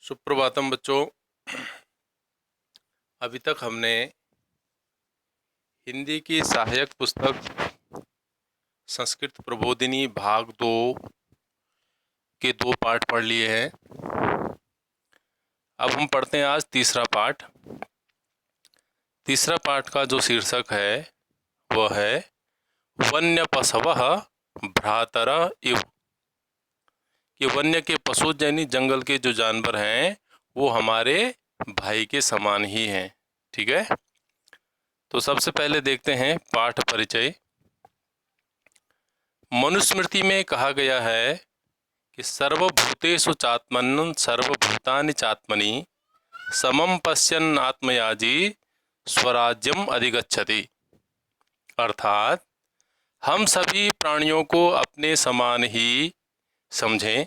सुप्रभातम बच्चों। अभी तक हमने हिंदी की सहायक पुस्तक संस्कृत प्रबोधिनी भाग 2 के 2 पाठ पढ़ लिए हैं। अब हम पढ़ते हैं आज तीसरा पाठ। तीसरा पाठ का जो शीर्षक है वह है वन्य पशवः भ्रातरा इव। कि वन्य के पशु यानी जंगल के जो जानवर हैं वो हमारे भाई के समान ही हैं। ठीक है, तो सबसे पहले देखते हैं पाठ परिचय। मनुस्मृति में कहा गया है कि सर्वभूतेषु चात्मन् सर्वभूतानि चात्मनि समम पश्यन् आत्मयाजी स्वराज्यम अधिगच्छति। अर्थात हम सभी प्राणियों को अपने समान ही समझें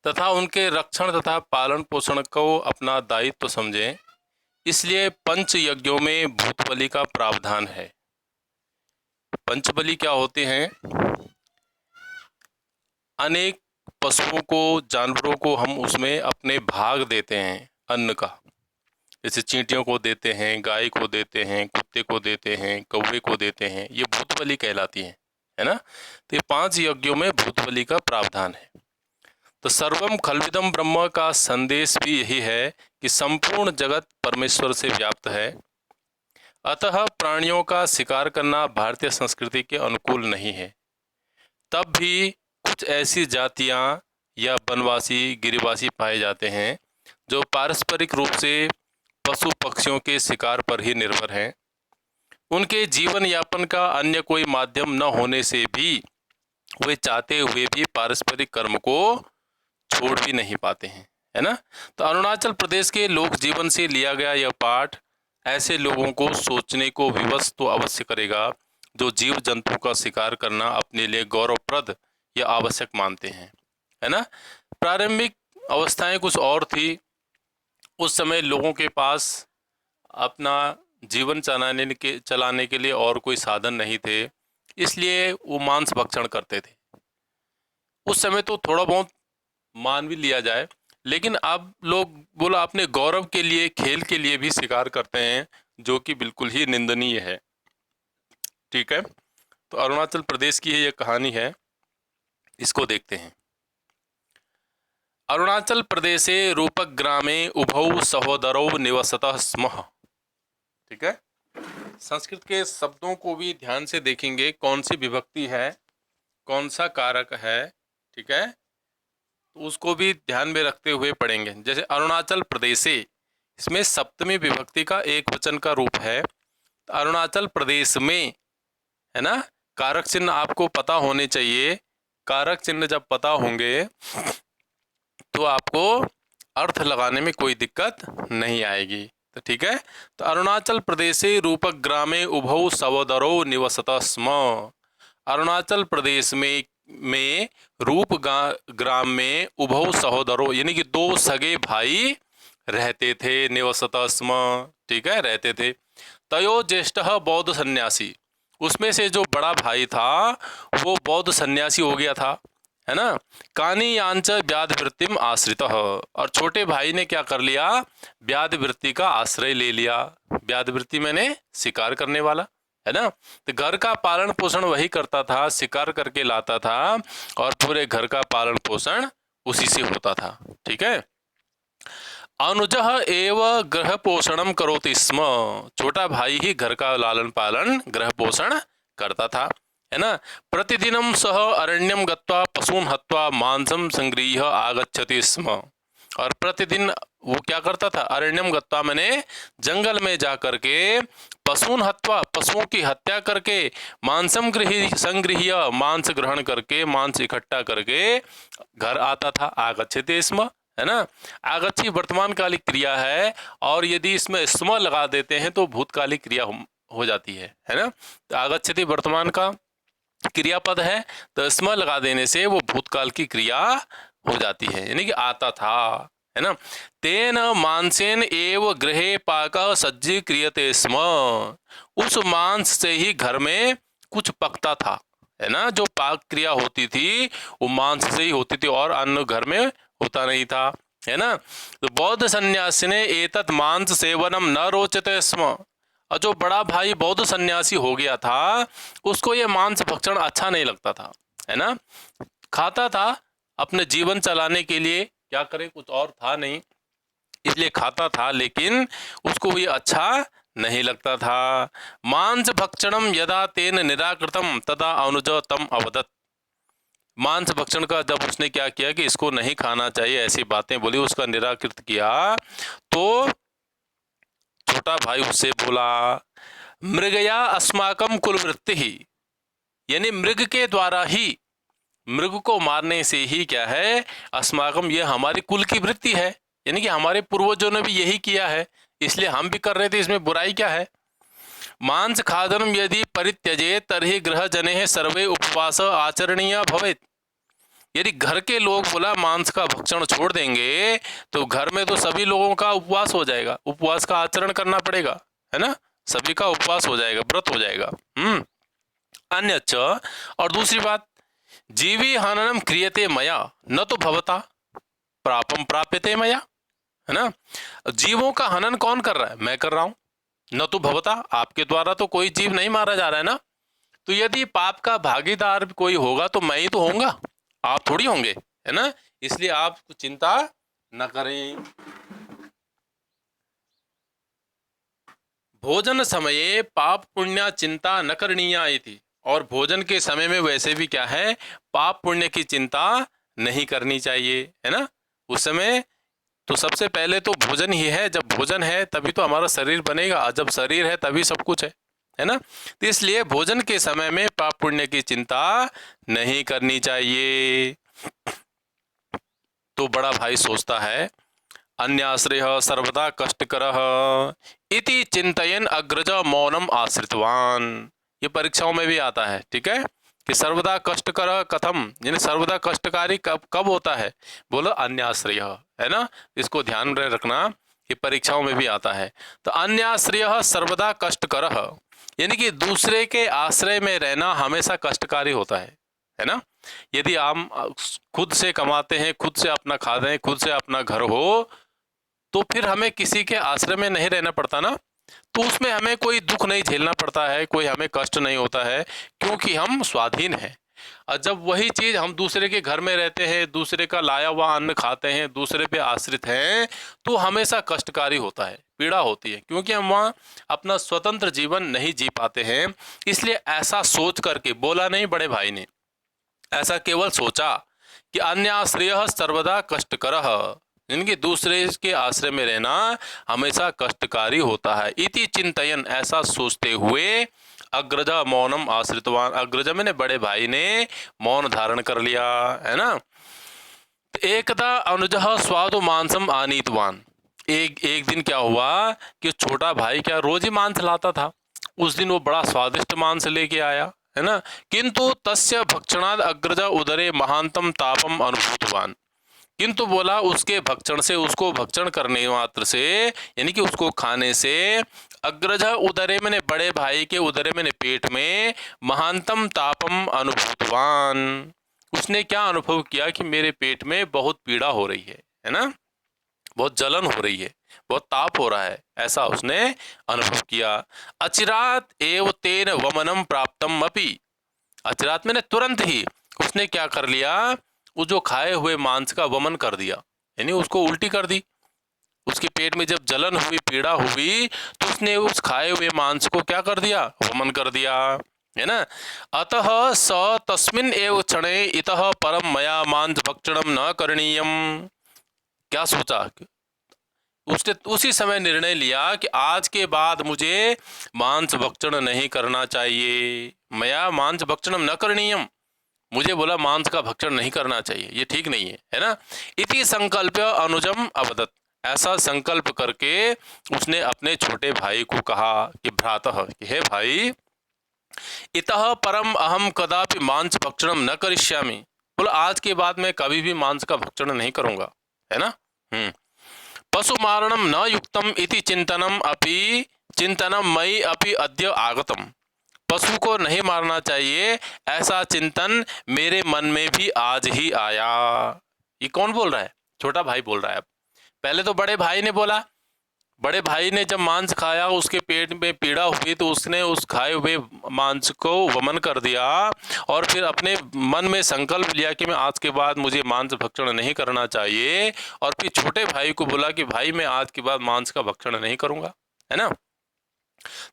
तथा उनके रक्षण तथा पालन पोषण को अपना दायित्व समझें। इसलिए पंच यज्ञों में भूत बलि का प्रावधान है। पंच बलि क्या होते हैं? अनेक पशुओं को, जानवरों को हम उसमें अपने भाग देते हैं अन्न का। जैसे चींटियों को देते हैं, गाय को देते हैं, कुत्ते को देते हैं, कौवे को देते हैं। ये भूत बलि कहलाती है ना। तो ये 5 यज्ञों में भूत बलि का प्रावधान है। तो सर्वम खल्विदम ब्रह्म का संदेश भी यही है कि संपूर्ण जगत परमेश्वर से व्याप्त है। अतः प्राणियों का शिकार करना भारतीय संस्कृति के अनुकूल नहीं है। तब भी कुछ ऐसी जातियां या वनवासी, गिरिवासी पाए जाते हैं जो पारस्परिक रूप से पशु पक्षियों के शिकार पर ही निर्भर हैं। उनके जीवन यापन का अन्य कोई माध्यम न होने से भी वे चाहते हुए भी पारस्परिक कर्म को छोड़ भी नहीं पाते हैं, है ना। तो अरुणाचल प्रदेश के लोक जीवन से लिया गया यह पाठ ऐसे लोगों को सोचने को विवश तो अवश्य करेगा जो जीव जंतु का शिकार करना अपने लिए गौरवप्रद या आवश्यक मानते हैं, है ना। प्रारंभिक अवस्थाएं कुछ और थी। उस समय लोगों के पास अपना जीवन चलाने के लिए और कोई साधन नहीं थे, इसलिए वो मांस भक्षण करते थे। उस समय तो थोड़ा बहुत मान भी लिया जाए, लेकिन अब लोग बोला अपने गौरव के लिए, खेल के लिए भी शिकार करते हैं, जो कि बिल्कुल ही निंदनीय है। ठीक है, तो अरुणाचल प्रदेश की ये कहानी है, इसको देखते हैं। अरुणाचल प्रदेशे रूपक ग्रामे उभौ सहोदरौ निवसतः स्म। ठीक है, संस्कृत के शब्दों को भी ध्यान से देखेंगे, कौन सी विभक्ति है, कौन सा कारक है। ठीक है, तो उसको भी ध्यान में रखते हुए पढ़ेंगे। जैसे अरुणाचल प्रदेशे, इसमें सप्तमी विभक्ति का एक वचन का रूप है। तो अरुणाचल प्रदेश में, है ना। कारक चिन्ह आपको पता होने चाहिए। कारक चिन्ह जब पता होंगे तो आपको अर्थ लगाने में कोई दिक्कत नहीं आएगी। तो ठीक है, तो अरुणाचल प्रदेशे रूपक ग्रामे उभौ सहोदरौ निवसतः स्म। अरुणाचल प्रदेश में रूप ग्राम में उभौ सहोदरों यानी कि 2 सगे भाई रहते थे। निवसतः स्म, ठीक है, रहते थे। तयो ज्येष्ठः बौद्ध सन्यासी, उसमें से जो बड़ा भाई था वो बौद्ध सन्यासी हो गया था, है ना। कानी यांच व्याध वृत्तिम आश्रितः, और छोटे भाई ने क्या कर लिया, व्याध वृत्ति का आश्रय ले लिया। व्याध वृत्ति मैंने शिकार करने वाला, है ना। तो घर का पालन पोषण वही करता था, शिकार करके लाता था और पूरे घर का पालन पोषण उसी से होता था। ठीक है, अनुजः एव गृह पोषणम करोति स्म, छोटा भाई ही घर का लालन पालन, गृह पोषण करता था, है ना। प्रतिदिनम सह अरण्यम गत्वा पशून् हत्वा मांसम संगृह्य आगच्छति स्म, और प्रतिदिन वो क्या करता था, अरण्यम गत्वा मैंने जंगल में जा करके पशून् हत्वा, पशुओं की हत्या करके, मांसम संगृह्य, मांस ग्रहण करके, मांस इकट्ठा करके घर आता था। आगच्छति स्म, है ना। आगच्छी वर्तमान कालिक क्रिया है, और यदि इसमें स्म लगा देते हैं तो भूतकालिक क्रिया हो जाती है ना। तो आगच्छति वर्तमान का क्रियापद है, तो स्म लगा देने से वो भूतकाल की क्रिया हो जाती है, यानी कि आता था, है ना। तेन मांसेन एव गृहे पाक सज्जी क्रियते स्म, उस मांस से ही घर में कुछ पकता था, है ना। जो पाक क्रिया होती थी वो मांस से ही होती थी और अन्न घर में होता नहीं था, है ना। तो बौद्ध सन्यासी ने एतत् मांस सेवनम न रोचते स्म, और जो बड़ा भाई बौद्ध सन्यासी हो गया था उसको ये मांस भक्षण अच्छा नहीं लगता था, है ना। खाता था अपने जीवन चलाने के लिए, क्या करे कुछ और था नहीं, इसलिए खाता था, लेकिन उसको ये अच्छा नहीं लगता था। मांस भक्षणम यदा तेन निराकृतम तदा अनुज तम अवदत्, मांस भक्षण का जब उसने क्या किया कि इसको नहीं खाना चाहिए, ऐसी बातें बोली, उसका निराकृत किया, तो छोटा भाई उससे बोला मृगया अस्माकम कुलवृत्ति ही, यानी मृग के द्वारा ही, मृग को मारने से ही क्या है, अस्माकम, ये हमारी कुल की वृत्ति है, यानी कि हमारे पूर्वजों ने भी यही किया है, इसलिए हम भी कर रहे थे, इसमें बुराई क्या है। मांस खादनम यदि परित्यजे तरहि गृह जने सर्वे उपवास आचरणीय भवेत, यदि घर के लोग बोला मांस का भक्षण छोड़ देंगे तो घर में तो सभी लोगों का उपवास हो जाएगा, उपवास का आचरण करना पड़ेगा, है ना, सभी का उपवास हो जाएगा, व्रत हो जाएगा। अन्यच्च, और दूसरी बात, जीवी हननम क्रियते मया न तो भवता प्रापम प्राप्यते मया, है ना। जीवों का हनन कौन कर रहा है, मैं कर रहा हूं, न तो भवता, आपके द्वारा तो कोई जीव नहीं मारा जा रहा है ना, तो यदि पाप का भागीदार कोई होगा तो मैं ही तो होऊंगा, आप थोड़ी होंगे, है ना, इसलिए आप चिंता न करें। भोजन समये पाप पुण्य चिंता न करणीया इति, और भोजन के समय में वैसे भी क्या है, पाप पुण्य की चिंता नहीं करनी चाहिए, है ना। उस समय तो सबसे पहले तो भोजन ही है, जब भोजन है तभी तो हमारा शरीर बनेगा, जब शरीर है तभी सब कुछ है ना। तो इसलिए भोजन के समय में पाप पुण्य की चिंता नहीं करनी चाहिए। तो बड़ा भाई सोचता है अन्याश्रय सर्वदा कष्टकरः इति चिंतयन अग्रज मौनम आश्रितवान, ये परीक्षाओं में भी आता है, ठीक है, कि सर्वदा कष्टकर कथम, यानी सर्वदा कष्टकारी कब कब होता है, बोलो अन्याश्रय, है ना, इसको ध्यान में रखना कि परीक्षाओं में भी आता है। तो अन्याश्रय सर्वदा कष्टकर, यानी कि दूसरे के आश्रय में रहना हमेशा कष्टकारी होता है ना। यदि हम खुद से कमाते हैं, खुद से अपना खाते हैं, खुद से अपना घर हो, तो फिर हमें किसी के आश्रय में नहीं रहना पड़ता ना, तो उसमें हमें कोई दुख नहीं झेलना पड़ता है, कोई हमें कष्ट नहीं होता है, क्योंकि हम स्वाधीन हैं। और जब वही चीज हम दूसरे के घर में रहते हैं, दूसरे का लाया हुआ अन्न खाते हैं, दूसरे पे आश्रित हैं, तो हमेशा कष्टकारी होता है, पीड़ा होती है, क्योंकि हम वहाँ अपना स्वतंत्र जीवन नहीं जी पाते हैं। इसलिए ऐसा सोच करके बोला नहीं बड़े भाई ने, ऐसा केवल सोचा कि अन्याश्रय सर्वदा कष्टकर, इनके दूसरे के आश्रय में रहना हमेशा कष्टकारी होता है। इति चिंतयन, ऐसा सोचते हुए अग्रज मौनम आश्रितवान, अग्रज मैंने बड़े भाई ने मौन धारण कर लिया, है ना। एकदा अनुज स्वादु मांसम आनीतवान, एक दिन क्या हुआ कि छोटा भाई क्या रोज ही मांस लाता था, उस दिन वो बड़ा स्वादिष्ट मांस लेके आया, है ना। किंतु तस्य भक्षणाद अग्रज उदरे महांतम तापम अनुभूतवान, किंतु बोला उसके भक्षण से, उसको भक्षण करने मात्र से, यानी कि उसको खाने से, अग्रज उदरे मैंने बड़े भाई के उदरे मैंने पेट में, महानतम तापम अनुभूतवान, उसने क्या अनुभव किया कि मेरे पेट में बहुत पीड़ा हो रही है ना, बहुत जलन हो रही है, बहुत ताप हो रहा है, ऐसा उसने अनुभव किया। अचिरात एव तेन वमनम प्राप्तम अपि, अचिरात मैंने तुरंत ही उसने क्या कर लिया, वो जो खाए हुए मांस का वमन कर दिया, यानी उसको उल्टी कर दी। उसके पेट में जब जलन हुई, पीड़ा हुई, तो उसने उस खाए हुए मांस को क्या कर दिया, वमन कर दिया, है ना। अतः स तस्मिन् एव क्षणे इतः परम मया मांस भक्षणम न करणीयम, क्या सोचा, उसने उसी समय निर्णय लिया कि आज के बाद मुझे मांस भक्षण नहीं करना चाहिए, मया मांस भक्षणम न करणीयम, मुझे बोला मांस का भक्षण नहीं करना चाहिए, ये ठीक नहीं है ना। इति संकल्प अनुजम अवदत्, ऐसा संकल्प करके उसने अपने छोटे भाई को कहा कि भ्रातः, कि हे भाई, इतः परम अहम कदापि मांस भक्षणम न करिष्यामि, बोला आज के बाद मैं कभी भी मांस का भक्षण नहीं करूंगा, है ना। पशु मारणम न युक्तम इति चिंतनम मयि अपि अद्य आगतम, पशु को नहीं मारना चाहिए, ऐसा चिंतन मेरे मन में भी आज ही आया। ये कौन बोल रहा है? छोटा भाई बोल रहा है। अब पहले तो बड़े भाई ने बोला, बड़े भाई ने जब मांस खाया उसके पेट में पीड़ा हुई तो उसने उस खाए हुए मांस को वमन कर दिया और फिर अपने मन में संकल्प लिया कि मैं आज के बाद मुझे मांस भक्षण नहीं करना चाहिए, और फिर छोटे भाई को बोला कि भाई मैं आज के बाद मांस का भक्षण नहीं करूंगा, है ना।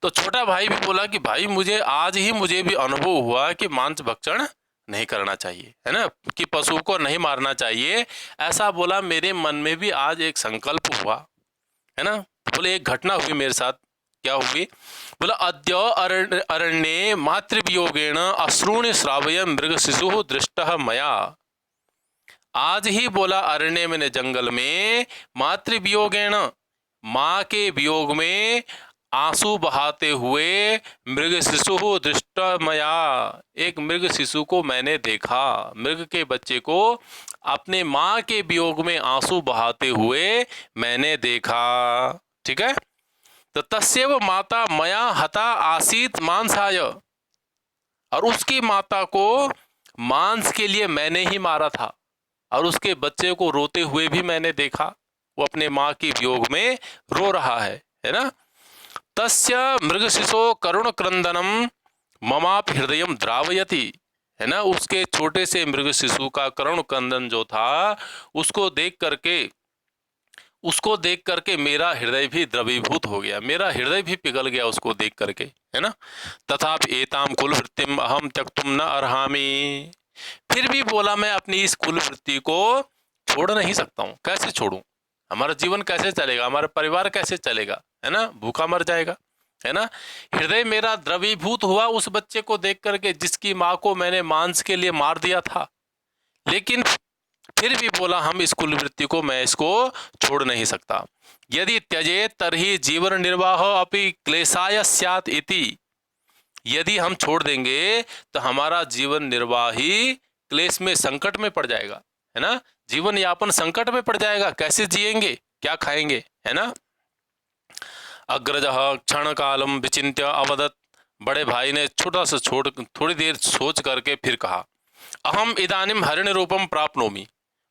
तो छोटा भाई भी बोला कि भाई मुझे आज ही मुझे भी अनुभव हुआ कि मांस भक्षण नहीं करना चाहिए, है ना, कि पशु को नहीं मारना चाहिए, ऐसा बोला। मेरे मन में भी आज एक संकल्प हुआ, है ना। बोले एक घटना हुई मेरे साथ। क्या हुई? बोला अद्य अरण्ये मातृवियोगेण अश्रूणि श्रावय मृग शिशु दृष्टः मया। आज ही बोला अरण्य में, जंगल में, मातृवियोगेण, माँ के वियोग में आंसू बहाते हुए मृग शिशु दृष्ट मया, एक मृग शिशु को मैंने देखा, मृग के बच्चे को अपने माँ के वियोग में आंसू बहाते हुए मैंने देखा। ठीक है। तो तस्यैव माता मया हता आसीत मांसाय, और उसकी माता को मांस के लिए मैंने ही मारा था, और उसके बच्चे को रोते हुए भी मैंने देखा, वो अपने माँ के वियोग में रो रहा है ना। तस्य मृगशिशो करुण क्रंदनम ममाप हृदयम द्रावयति, है ना, उसके छोटे से मृग शिशु का करुण क्रंदन जो था उसको देख करके मेरा हृदय भी द्रवीभूत हो गया, मेरा हृदय भी पिघल गया उसको देख करके, है ना। तथापि एताम कुल वृत्तिम अहम त्यक्तुम न अर्हामि, फिर भी बोला मैं अपनी इस कुल वृत्ति को छोड़ नहीं सकता हूँ। कैसे छोड़ूं? हमारा जीवन कैसे चलेगा, हमारा परिवार कैसे चलेगा, है ना, भूखा मर जाएगा, है ना। हृदय मेरा द्रवीभूत हुआ उस बच्चे को देख करके जिसकी माँ को मैंने मांस के लिए मार दिया था, लेकिन फिर भी बोला हम इस कुल वृत्ति को, मैं इसको छोड़ नहीं सकता। यदि त्यजे तरहि जीवन निर्वाह अपि क्लेशाय स्यात् इति, यदि हम छोड़ देंगे तो हमारा जीवन निर्वाह ही क्लेश में, संकट में पड़ जाएगा, है ना, जीवन यापन संकट में पड़ जाएगा। कैसे जिएंगे, क्या खाएंगे, है ना। अग्रजः क्षण कालम विचिन्त्य अवदत्, बड़े भाई ने थोड़ी देर सोच करके फिर कहा, अहम इदानीम हरिण रूपम प्राप्नोमि।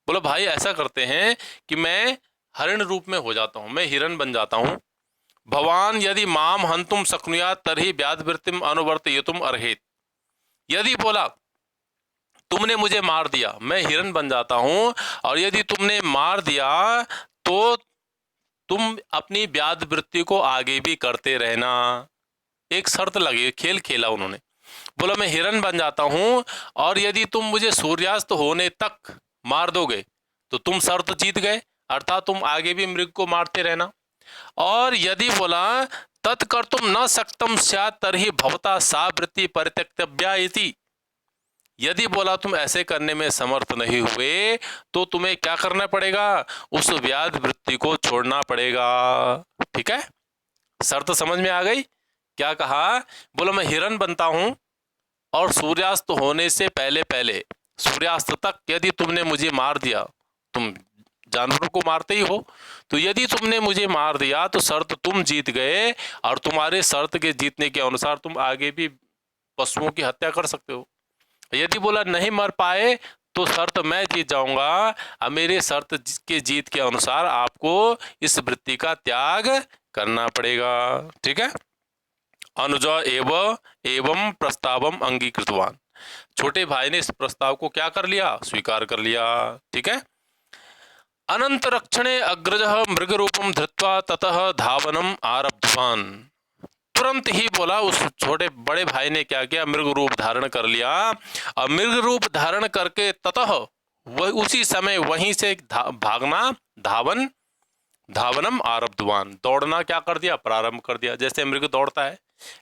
बोलो भाई ऐसा करते हैं कि मैं हरिण रूप में हो जाता हूँ, मैं हिरण बन जाता हूँ। भवान यदि माम हंतुम शक्नुयात् तर्हि व्याधवृत्तिम अनुवर्तयितुम अर्हेत्, यदि बोला तुमने मुझे मार दिया, मैं हिरण बन जाता हूँ, और यदि तुमने मार दिया तो तुम अपनी व्याध वृत्ति को आगे भी करते रहना। एक शर्त लगी, खेल खेला उन्होंने। बोला मैं हिरण बन जाता हूं, और यदि तुम मुझे सूर्यास्त होने तक मार दोगे तो तुम शर्त जीत गए, अर्थात तुम आगे भी मृग को मारते रहना। और यदि बोला तत्कर्तुम न शक्तम स्यात् तर्हि भवता सा वृत्ति परित्यक्तव्या इति, यदि बोला तुम ऐसे करने में समर्थ नहीं हुए तो तुम्हें क्या करना पड़ेगा, उस व्याध वृत्ति को छोड़ना पड़ेगा। ठीक है, शर्त समझ में आ गई? क्या कहा? बोला मैं हिरण बनता हूं, और सूर्यास्त होने से पहले पहले, सूर्यास्त तक यदि तुमने मुझे मार दिया, तुम जानवरों को मारते ही हो, तो यदि तुमने मुझे मार दिया तो शर्त तुम जीत गए, और तुम्हारे शर्त के जीतने के अनुसार तुम आगे भी पशुओं की हत्या कर सकते हो। यदि बोला नहीं मर पाए तो शर्त मैं जीत जाऊंगा, और मेरे शर्त के जीत के अनुसार आपको इस वृत्ति का त्याग करना पड़ेगा। ठीक है। अनुज एवं प्रस्तावम अंगीकृतवान, छोटे भाई ने इस प्रस्ताव को क्या कर लिया, स्वीकार कर लिया। ठीक है। अनंत रक्षणे अग्रजः मृग रूपम धृत्वा ततः धावनम आरब्धवान, तुरंत ही बोला उस छोटे बड़े भाई ने क्या किया, मृग रूप धारण कर लिया, और मृग रूप धारण करके ततः वह उसी समय वहीं से भागना, धावनम आरब्धवान, दौड़ना क्या कर दिया, प्रारंभ कर दिया, जैसे मृग दौड़ता है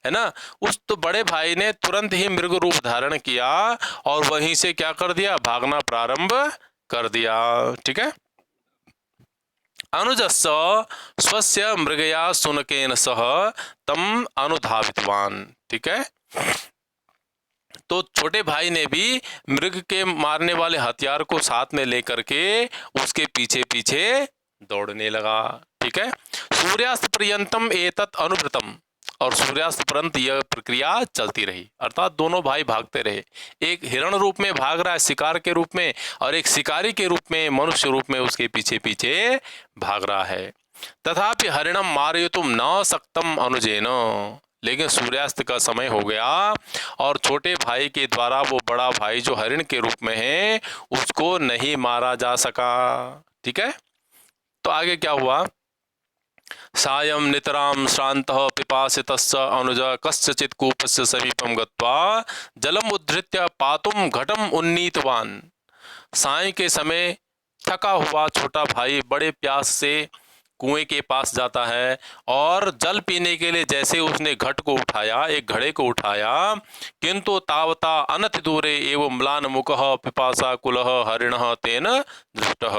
ना। उस तो बड़े भाई ने तुरंत ही मृग रूप धारण किया और वहीं से क्या कर दिया, भागना प्रारंभ कर दिया। ठीक है। अनुजस्य स्वस्य मृगया शुनकेन सह तम अनुधावितवान। ठीक है। तो छोटे भाई ने भी मृग के मारने वाले हथियार को साथ में लेकर के उसके पीछे पीछे दौड़ने लगा। ठीक है। सूर्यास्त पर्यंतम एतत् अनुव्रतम, और सूर्यास्त पर्यंत यह प्रक्रिया चलती रही। अर्थात दोनों भाई भागते रहे, एक हिरण रूप में भाग रहा है शिकार के रूप में, और एक शिकारी के रूप में मनुष्य रूप में उसके पीछे पीछे भाग रहा है। तथापि हरिणम मारयितुम न सक्तम अनुजेन, लेकिन सूर्यास्त का समय हो गया और छोटे भाई के द्वारा वो बड़ा भाई जो हरिण के रूप में है उसको नहीं मारा जा सका। ठीक है, तो आगे क्या हुआ? सायं नितरां श्रान्तः पिपासितश्च अनुज कस्यचित् कूपस्य समीपं गत्वा जलम उद्धृत्य पातुम घटम उन्नीतवान्। साय के समय थका हुआ छोटा भाई बड़े प्यास से कुएं के पास जाता है और जल पीने के लिए जैसे उसने घट को उठाया, एक घड़े को उठाया, किंतु तावता अनतिदूरे एव म्लानमुखः पिपासा कुलः हरिणः तेन दृष्टः।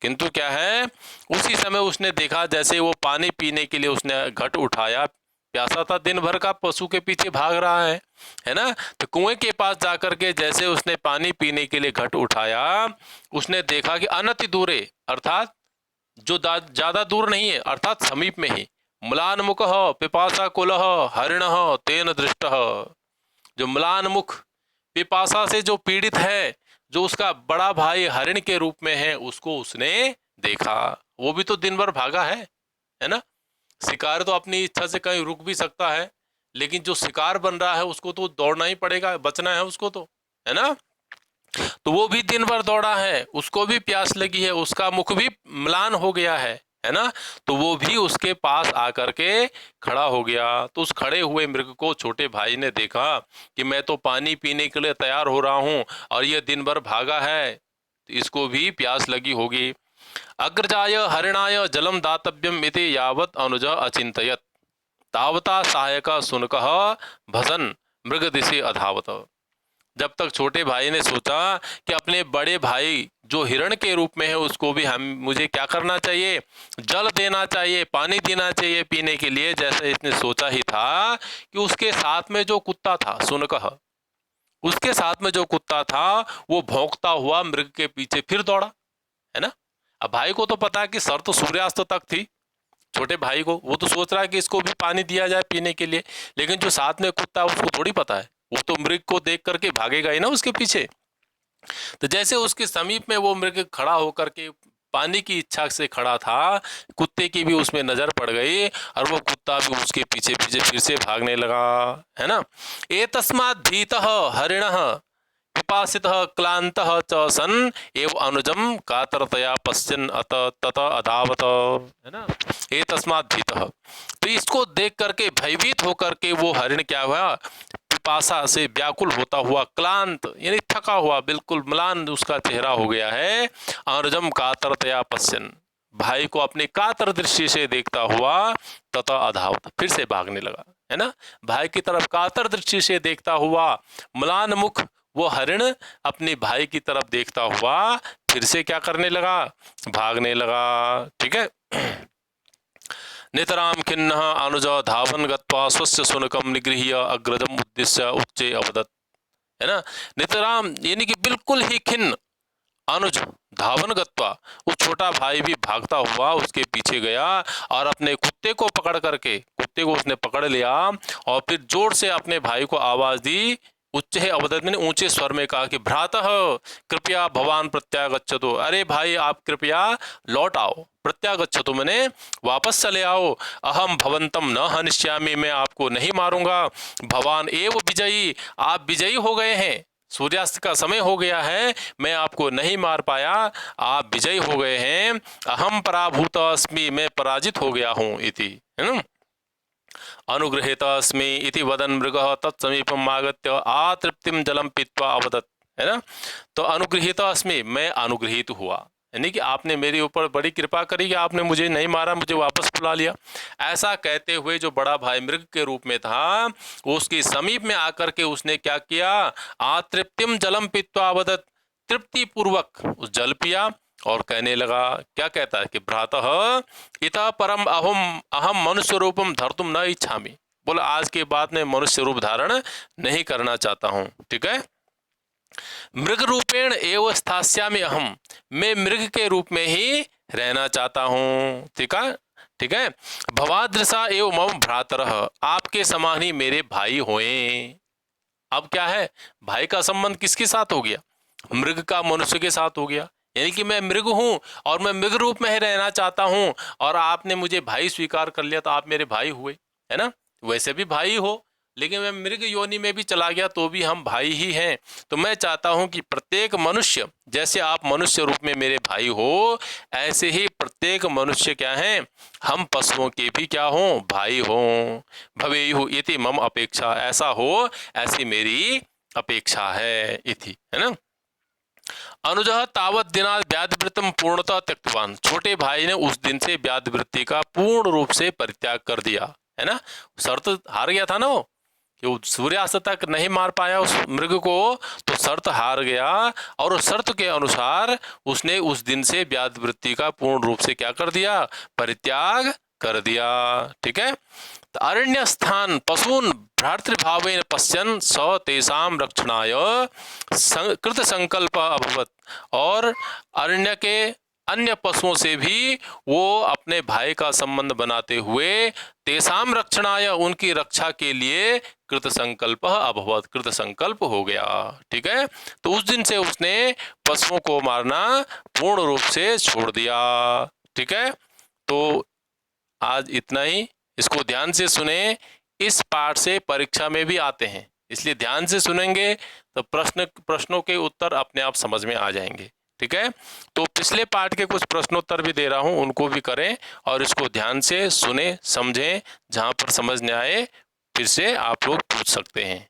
किंतु क्या है, उसी समय उसने देखा जैसे वो पानी पीने के लिए उसने घट उठाया, प्यासा था, दिन भर का पशु के पीछे भाग रहा है ना, तो कुएं के पास जाकर के जैसे उसने पानी पीने के लिए घट उठाया, उसने देखा कि अनति दूरे, अर्थात जो ज्यादा दूर नहीं है, अर्थात समीप में ही, म्लानमुखः पिपासा कुलः हरिणः तेन दृष्टः, जो म्लानमुख पिपासा से जो पीड़ित है, जो उसका बड़ा भाई हरिण के रूप में है, उसको उसने देखा। वो भी तो दिन भर भागा है ना। शिकार तो अपनी इच्छा से कहीं रुक भी सकता है, लेकिन जो शिकार बन रहा है उसको तो दौड़ना ही पड़ेगा, बचना है उसको तो, है ना। तो वो भी दिन भर दौड़ा है, उसको भी प्यास लगी है, उसका मुख भी म्लान हो गया है ना, तो वो भी उसके पास आकर के खड़ा हो गया। तो उस खड़े हुए मृग को छोटे भाई ने देखा कि मैं तो पानी पीने के लिए तैयार हो रहा हूं और ये दिन भर भागा है, तो इसको भी प्यास लगी होगी। अग्रजाय हरिणाय जलम दातव्यम इति यावत अनुज अचिंतयत तावता सहायक शुनकः भसन मृग दिशि अधावत। जब तक छोटे भाई ने सोचा कि अपने बड़े भाई जो हिरण के रूप में है उसको भी मुझे क्या करना चाहिए, जल देना चाहिए, पानी देना चाहिए पीने के लिए, जैसे इसने सोचा ही था कि उसके साथ में जो कुत्ता था शुनकः, उसके साथ में जो कुत्ता था वो भौंकता हुआ मृग के पीछे फिर दौड़ा, है ना। अब भाई को तो पता है कि सर तो सूर्यास्त तक थी, छोटे भाई को, वो तो सोच रहा है कि इसको भी पानी दिया जाए पीने के लिए, लेकिन जो साथ में कुत्ता है उसको थोड़ी पता है, वो तो मृग को देख करके भागेगा ही ना उसके पीछे। तो जैसे उसके समीप में वो मृग खड़ा होकर के पानी की इच्छा से खड़ा था, कुत्ते की भी उसमें नजर पड़ गई और वो कुत्ता भी उसके पीछे पीछे फिर से भागने लगा, है ना। एतस्मात् भीतः हरिणः पिपासितः क्लान्तः च सन् एव अनुजम कातरतया पश्यन् अत तत अधावत, है ना। एतस्मात् भीतः, तो इसको देख करके भयभीत होकर के वो हरिण क्या हुआ, पिपासा से व्याकुल होता हुआ, क्लांत यानी थका हुआ, बिल्कुल म्लान उसका चेहरा हो गया है, अनुजम कातरतया पश्यन्, भाई को अपने कातर दृष्टि से देखता हुआ, तथा अधावत, फिर से भागने लगा, है ना। भाई की तरफ कातर दृष्टि से देखता हुआ म्लान मुख वो हरिण अपने भाई की तरफ देखता हुआ फिर से क्या करने लगा, भागने लगा। ठीक है। नितराम खिन्नः अनुज धावन गत्वा स्वस्य शुनकम निगृह्य अग्रजम उद्देश्य उच्चे अवदत्, है ना। नितराम यानी कि बिल्कुल ही खिन्न, अनुज धावन गत्वा, वो छोटा भाई भी भागता हुआ उसके पीछे गया और अपने कुत्ते को पकड़ करके, कुत्ते को उसने पकड़ लिया और फिर जोर से अपने भाई को आवाज दी, उच्चे अवदत ने ऊंचे स्वर में कहा कि भ्रातः कृपया भवान प्रत्यागच्छतु, अरे भाई आप कृपया लौट आओ, प्रत्यागच्छतु मैंने वापस चले आओ, अहम भवंतम न हनिष्यामि, मैं आपको नहीं मारूंगा, भवान एव विजयी, आप विजयी हो गए हैं, सूर्यास्त का समय हो गया है, मैं आपको नहीं मार पाया, आप विजयी हो गए हैं, अहम पराभूत अस्मि, मैं पराजित हो गया हूं इति, है ना। अनुगृहीत अस्मि इति वदन् मृगः तत्समीपम् आगत्य आतृप्तिम जलम पीत्वा अवदत्, है ना। तो अनुगृहीत अस्मि, मैं अनुगृहीत हुआ, यानी कि आपने मेरे ऊपर बड़ी कृपा करी कि आपने मुझे नहीं मारा, मुझे वापस बुला लिया। ऐसा कहते हुए जो बड़ा भाई मृग के रूप में था वो उसके समीप में आकर के उसने क्या किया, आतृप्तिम जलम पीत्वा अवदत्, तृप्ति पूर्वक उस जल पिया और कहने लगा, क्या कहता है कि भ्रातः इतः परम अहम मनुष्य रूपम धर्तुम न इच्छामि, बोला आज के बाद मैं मनुष्य रूप धारण नहीं करना चाहता हूं। ठीक है। मृग रूपेण एव स्थास्यामि अहम, मैं मृग के रूप में ही रहना चाहता हूं। ठीक है, ठीक है। भवादृशा एवं मम भ्रातरः, आपके समान ही मेरे भाई होए। अब क्या है, भाई का संबंध किसके साथ हो गया, मृग का मनुष्य के साथ हो गया। यानी कि मैं मृग हूं और मैं मृग रूप में ही रहना चाहता हूं और आपने मुझे भाई स्वीकार कर लिया तो आप मेरे भाई हुए, है ना। वैसे भी भाई हो, लेकिन मैं मृग योनि में भी चला गया तो भी हम भाई ही हैं। तो मैं चाहता हूं कि प्रत्येक मनुष्य, जैसे आप मनुष्य रूप में मेरे भाई हो, ऐसे ही प्रत्येक मनुष्य क्या हैं, हम पशुओं के भी क्या हों, भाई हों। भवेयुः इति मम अपेक्षा, ऐसा हो ऐसी मेरी अपेक्षा है इति, है ना। अनुजः तावत दिनात् व्याधिवृत्तिम पूर्णतः त्यक्तवान, छोटे भाई ने उस दिन से व्याधिवृत्ति का पूर्ण रूप से परित्याग कर दिया, है ना। शर्त हार गया था ना वो, कि वो सूर्यास्त तक नहीं मार पाया उस मृग को, तो शर्त हार गया और उस शर्त के अनुसार उसने उस दिन से व्याधिवृत्ति का पूर्ण रूप से क्या कर दिया, परित्याग कर दिया। ठीक है। तो अरण्य स्थान पशून भ्रातृभावेन पश्यन् स तेषां रक्षणाय कृत संकल्प अभवत, और अरण्य के अन्य पशुओं से भी वो अपने भाई का संबंध बनाते हुए तेषां रक्षणाय, उनकी रक्षा के लिए कृत संकल्प अभवत, कृत संकल्प हो गया। ठीक है। तो उस दिन से उसने पशुओं को मारना पूर्ण रूप से छोड़ दिया। ठीक है। तो आज इतना ही, इसको ध्यान से सुने, इस पाठ से परीक्षा में भी आते हैं, इसलिए ध्यान से सुनेंगे तो प्रश्नों के उत्तर अपने आप समझ में आ जाएंगे। ठीक है। तो पिछले पाठ के कुछ प्रश्नोत्तर भी दे रहा हूं, उनको भी करें और इसको ध्यान से सुने समझें, जहां पर समझ न आए फिर से आप लोग पूछ सकते हैं।